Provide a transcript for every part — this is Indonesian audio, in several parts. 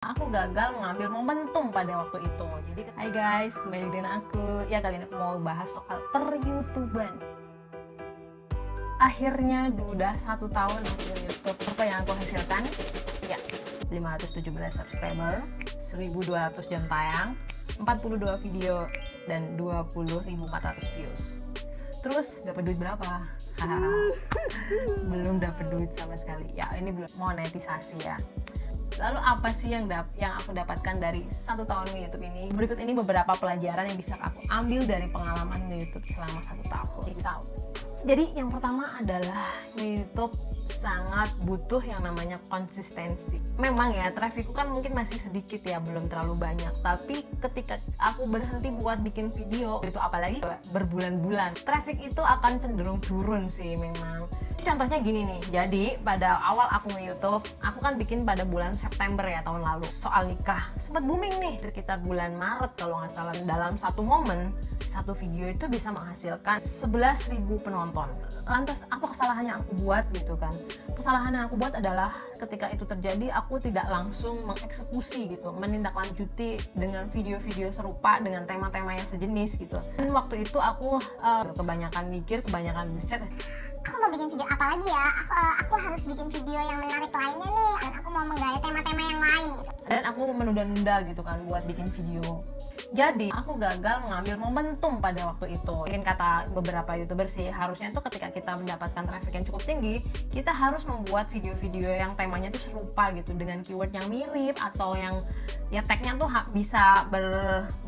Aku gagal mengambil momentum pada waktu itu. Jadi, hai guys, kembali dengan aku. Ya, kali ini aku mau bahas soal per-YouTuban. Akhirnya udah 1 tahun aku YouTube. Apa yang aku hasilkan? Ya, 517 subscriber, 1200 jam tayang, 42 video, dan 20.400 views. Terus dapat duit berapa? Belum dapat duit sama sekali. Ya, ini belum monetisasi ya. Lalu apa sih yang aku dapatkan dari 1 tahun nge-YouTube ini? Berikut ini beberapa pelajaran yang bisa aku ambil dari pengalaman nge-YouTube selama 1 tahun. Jadi yang pertama adalah nge-YouTube sangat butuh yang namanya konsistensi. Memang ya, trafikku kan mungkin masih sedikit ya, belum terlalu banyak. Tapi ketika aku berhenti buat bikin video, itu apalagi berbulan-bulan, trafik itu akan cenderung turun sih memang. Contohnya gini nih, jadi pada awal aku nge-YouTube, aku kan bikin pada bulan September ya tahun lalu, soal nikah. Sempat booming nih, sekitar bulan Maret kalau nggak salah. Dalam satu momen, satu video itu bisa menghasilkan 11.000 penonton. Lantas apa kesalahan yang aku buat gitu kan? Kesalahan yang aku buat adalah ketika itu terjadi, aku tidak langsung mengeksekusi gitu, menindaklanjuti dengan video-video serupa dengan tema-tema yang sejenis gitu. Dan waktu itu aku kebanyakan mikir, kebanyakan riset. Aku mau bikin video apa lagi ya? Aku harus bikin video yang menarik lainnya nih, dan aku mau menggali tema-tema yang lain gitu. Dan aku menunda-nunda gitu kan buat bikin video. Jadi aku gagal mengambil momentum pada waktu itu. Mungkin kata beberapa youtuber sih, harusnya tuh ketika kita mendapatkan traffic yang cukup tinggi, kita harus membuat video-video yang temanya tuh serupa gitu, dengan keyword yang mirip atau yang ya tagnya tuh bisa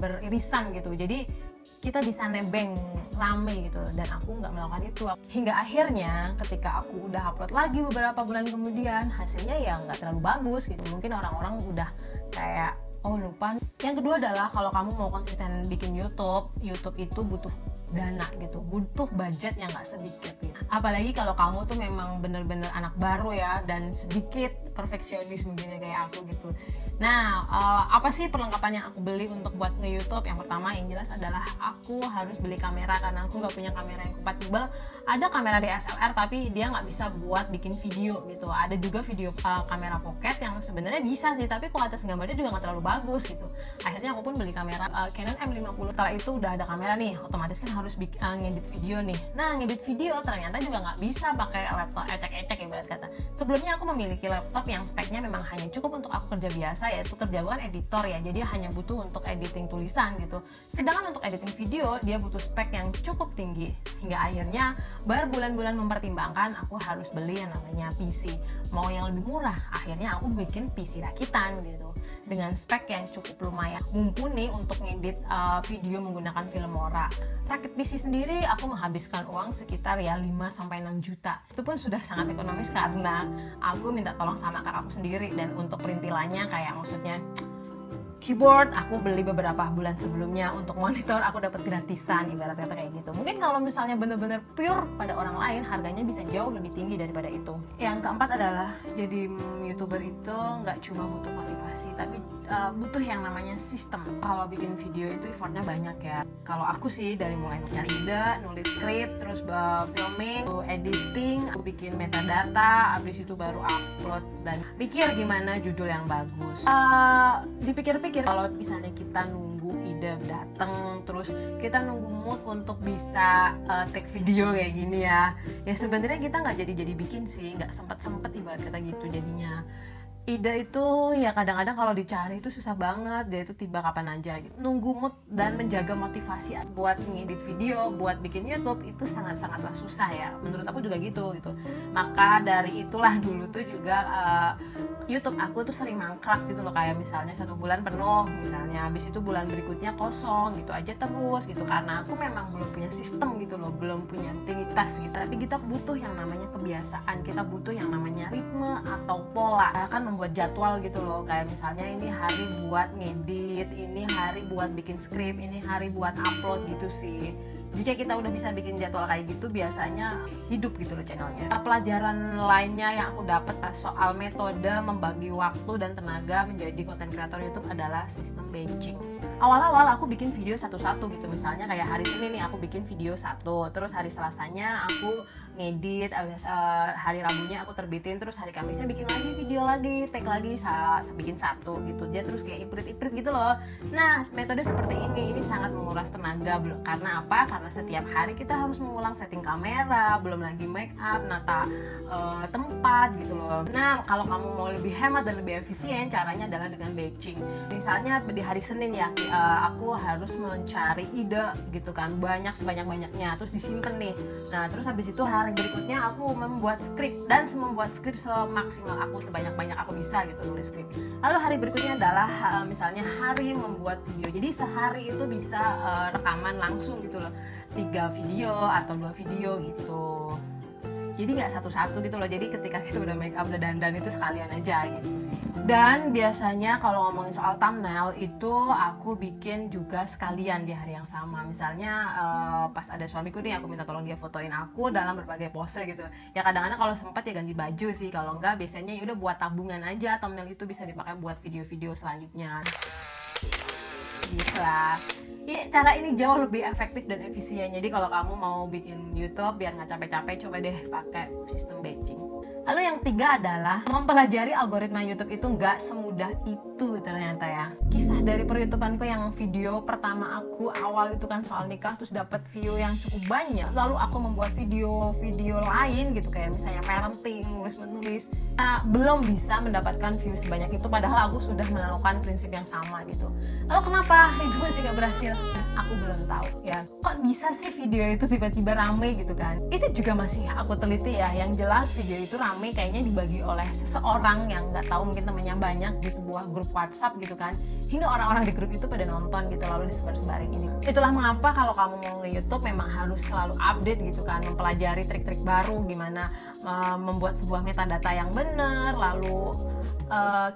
beririsan gitu. Jadi kita bisa nebeng rame gitu, dan aku nggak melakukan itu. Hingga akhirnya ketika aku udah upload lagi beberapa bulan kemudian, hasilnya ya nggak terlalu bagus gitu. Mungkin orang-orang udah kayak oh lupa. Yang kedua adalah kalau kamu mau konsisten bikin YouTube itu butuh dana gitu, butuh budget yang nggak sedikit gitu. Apalagi kalau kamu tuh memang bener-bener anak baru ya, dan sedikit perfeksionis begini kayak aku gitu. Nah, apa sih perlengkapan yang aku beli untuk buat nge-YouTube? Yang pertama yang jelas adalah aku harus beli kamera, karena aku nggak punya kamera yang kompatibel. Ada kamera DSLR tapi dia nggak bisa buat bikin video gitu. Ada juga video kamera pocket yang sebenarnya bisa sih, tapi kualitas gambarnya juga nggak terlalu bagus gitu. Akhirnya aku pun beli kamera Canon M50. Setelah itu udah ada kamera nih, otomatis kan harus ngedit video nih. Nah, ngedit video ternyata juga nggak bisa pakai laptop ecek-ecek ibarat kata. Sebelumnya aku memiliki laptop yang speknya memang hanya cukup untuk aku kerja biasa, yaitu kerja gue kan editor ya, jadi hanya butuh untuk editing tulisan gitu. Sedangkan untuk editing video dia butuh spek yang cukup tinggi, hingga akhirnya berbulan-bulan mempertimbangkan aku harus beli yang namanya PC. Mau yang lebih murah, akhirnya aku bikin PC rakitan gitu, dengan spek yang cukup lumayan mumpuni untuk ngedit video menggunakan Filmora. Rakit PC sendiri aku menghabiskan uang sekitar ya 5-6 juta. Itu pun sudah sangat ekonomis karena aku minta tolong sama kakakku sendiri, dan untuk perintilannya kayak maksudnya keyboard aku beli beberapa bulan sebelumnya, untuk monitor aku dapat gratisan ibarat kata kayak gitu. Mungkin kalau misalnya bener-bener pure pada orang lain, harganya bisa jauh lebih tinggi daripada itu. Yang keempat adalah jadi YouTuber itu nggak cuma butuh motivasi, tapi butuh yang namanya sistem. Kalau bikin video itu effortnya banyak ya. Kalau aku sih dari mulai cari ide, nulis skrip, terus filming, editing, aku bikin metadata, habis itu baru upload dan pikir gimana judul yang bagus. Dipikir-pikir kalau misalnya kita nunggu ide dateng, terus kita nunggu mood untuk bisa take video kayak gini ya sebenarnya kita nggak jadi bikin sih, nggak sempet ibarat kata gitu. Jadinya ide itu ya kadang-kadang kalau dicari itu susah banget, dia itu tiba kapan aja gitu. Nunggu mood dan menjaga motivasi buat ngedit video, buat bikin YouTube itu sangat-sangatlah susah ya, menurut aku juga gitu. Maka dari itulah dulu tuh juga YouTube aku tuh sering mangkrak gitu loh, kayak misalnya 1 bulan penuh misalnya, habis itu bulan berikutnya kosong gitu aja terus gitu, karena aku memang belum punya sistem gitu loh, belum punya rutinitas gitu. Tapi kita butuh yang namanya kebiasaan, kita butuh yang namanya ritme atau pola. Kan membuat jadwal gitu loh, kayak misalnya ini hari buat ngedit, ini hari buat bikin skrip, ini hari buat upload gitu sih. Jika kita udah bisa bikin jadwal kayak gitu, biasanya hidup gitu loh channelnya. Pelajaran lainnya yang aku dapat soal metode membagi waktu dan tenaga menjadi konten kreator YouTube adalah sistem batching. Awal-awal aku bikin video satu-satu gitu, misalnya kayak hari Senin nih aku bikin video 1, terus hari Selasanya aku ngedit, hari Rabunya aku terbitin, terus hari Kamisnya bikin lagi video lagi, take lagi, bikin satu gitu. Dia terus kayak iprit-iprit gitu loh. Nah, metode seperti ini sangat menguras tenaga. Karena apa? Karena setiap hari kita harus mengulang setting kamera, belum lagi make up, nata tempat gitu loh. Nah, kalau kamu mau lebih hemat dan lebih efisien, caranya adalah dengan batching. Misalnya di hari Senin ya, aku harus mencari ide gitu kan, sebanyak-banyaknya, terus disimpan nih. Nah, terus habis itu hari berikutnya aku membuat skrip, dan membuat skrip semaksimal aku, sebanyak-banyak aku bisa gitu nulis skrip. Lalu hari berikutnya adalah misalnya hari membuat video. Jadi sehari itu bisa rekaman langsung gitu loh, 3 video atau 2 video gitu. Jadi nggak satu-satu gitu loh. Jadi ketika kita udah make up, udah dandan, itu sekalian aja gitu sih. Dan biasanya kalau ngomongin soal thumbnail itu aku bikin juga sekalian di hari yang sama. Misalnya pas ada suamiku nih, aku minta tolong dia fotoin aku dalam berbagai pose gitu. Ya kadang-kadang kalau sempat ya ganti baju sih. Kalau enggak biasanya ya udah buat tabungan aja. Thumbnail itu bisa dipakai buat video-video selanjutnya. Gitu lah. Cara ini jauh lebih efektif dan efisien. Jadi kalau kamu mau bikin YouTube biar nggak capek-capek, coba deh pakai sistem batching. Lalu yang 3 adalah mempelajari algoritma YouTube itu nggak semudah itu ternyata ya. Kisah dari per-YouTubeanku yang video pertama aku awal itu kan soal nikah, terus dapat view yang cukup banyak. Lalu aku membuat video-video lain gitu kayak misalnya parenting, nulis-menulis. Belum bisa mendapatkan view sebanyak itu padahal aku sudah melakukan prinsip yang sama gitu. Lalu kenapa itu masih nggak berhasil? Aku belum tahu ya. Kok bisa sih video itu tiba-tiba rame gitu kan? Itu juga masih aku teliti ya. Yang jelas video itu rame kayaknya dibagi oleh seseorang yang nggak tahu, mungkin temannya banyak di sebuah grup WhatsApp gitu kan, hingga orang-orang di grup itu pada nonton gitu, lalu disebar-sebarin ini. Itulah mengapa kalau kamu mau nge-YouTube memang harus selalu update gitu kan, mempelajari trik-trik baru gimana membuat sebuah metadata yang benar, lalu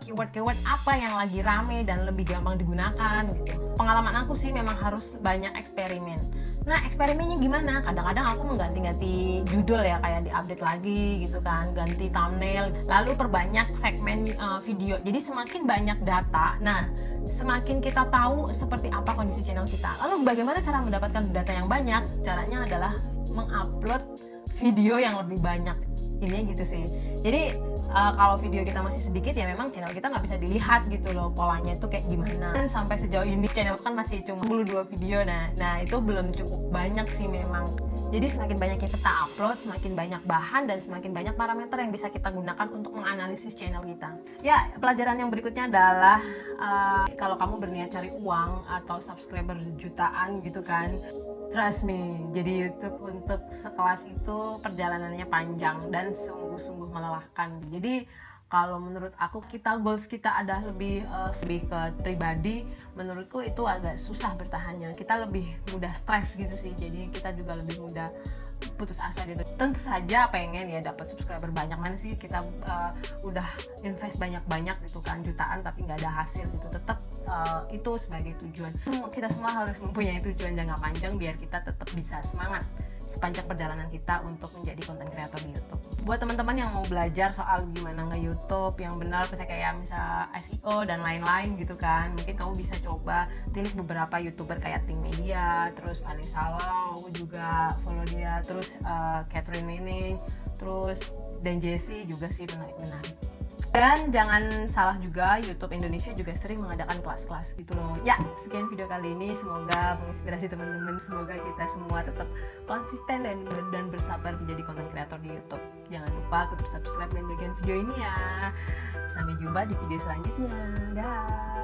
keyword-keyword apa yang lagi rame dan lebih gampang digunakan gitu. Pengalaman aku sih memang harus banyak eksperimen. Nah, eksperimennya gimana? Kadang-kadang aku mengganti-ganti judul ya, kayak diupdate lagi gitu kan, ganti thumbnail, lalu perbanyak segmen video. Jadi semakin banyak data, nah semakin kita tahu seperti apa kondisi channel kita. Lalu bagaimana cara mendapatkan data yang banyak? Caranya adalah mengupload video yang lebih banyak. Ini gitu sih. Jadi kalau video kita masih sedikit ya memang channel kita nggak bisa dilihat gitu loh, polanya itu kayak gimana. Dan sampai sejauh ini channel kan masih cuma 22 video, nah itu belum cukup banyak sih memang. Jadi semakin banyak yang kita upload, semakin banyak bahan dan semakin banyak parameter yang bisa kita gunakan untuk menganalisis channel kita. Ya, pelajaran yang berikutnya adalah kalau kamu berniat cari uang atau subscriber jutaan gitu kan, trust me, jadi YouTube untuk sekelas itu perjalanannya panjang dan sungguh-sungguh melelahkan. Jadi kalau menurut aku, goals kita ada lebih ke pribadi, menurutku itu agak susah bertahannya. Kita lebih mudah stres gitu sih, jadi kita juga lebih mudah putus asa gitu. Tentu saja pengen ya dapat subscriber banyak, mana sih kita udah invest banyak-banyak gitu kan, jutaan tapi nggak ada hasil gitu. Tetap itu sebagai tujuan. Kita semua harus mempunyai tujuan jangka panjang biar kita tetap bisa semangat sepanjang perjalanan kita untuk menjadi content creator di YouTube. Buat teman-teman yang mau belajar soal gimana nge-YouTube yang benar, misalnya kayak misal SEO dan lain-lain gitu kan, mungkin kamu bisa coba tilik beberapa YouTuber kayak Tim Media, terus Vanessa Lau juga follow dia, terus Catherine Manning, terus dan Jessie juga sih menarik-menarik. Dan jangan salah juga, YouTube Indonesia juga sering mengadakan kelas-kelas gitu loh. Ya, sekian video kali ini, semoga menginspirasi teman-teman. Semoga kita semua tetap konsisten dan bersabar menjadi content creator di YouTube. Jangan lupa klik subscribe dan bagian video ini ya. Sampai jumpa di video selanjutnya. Dah.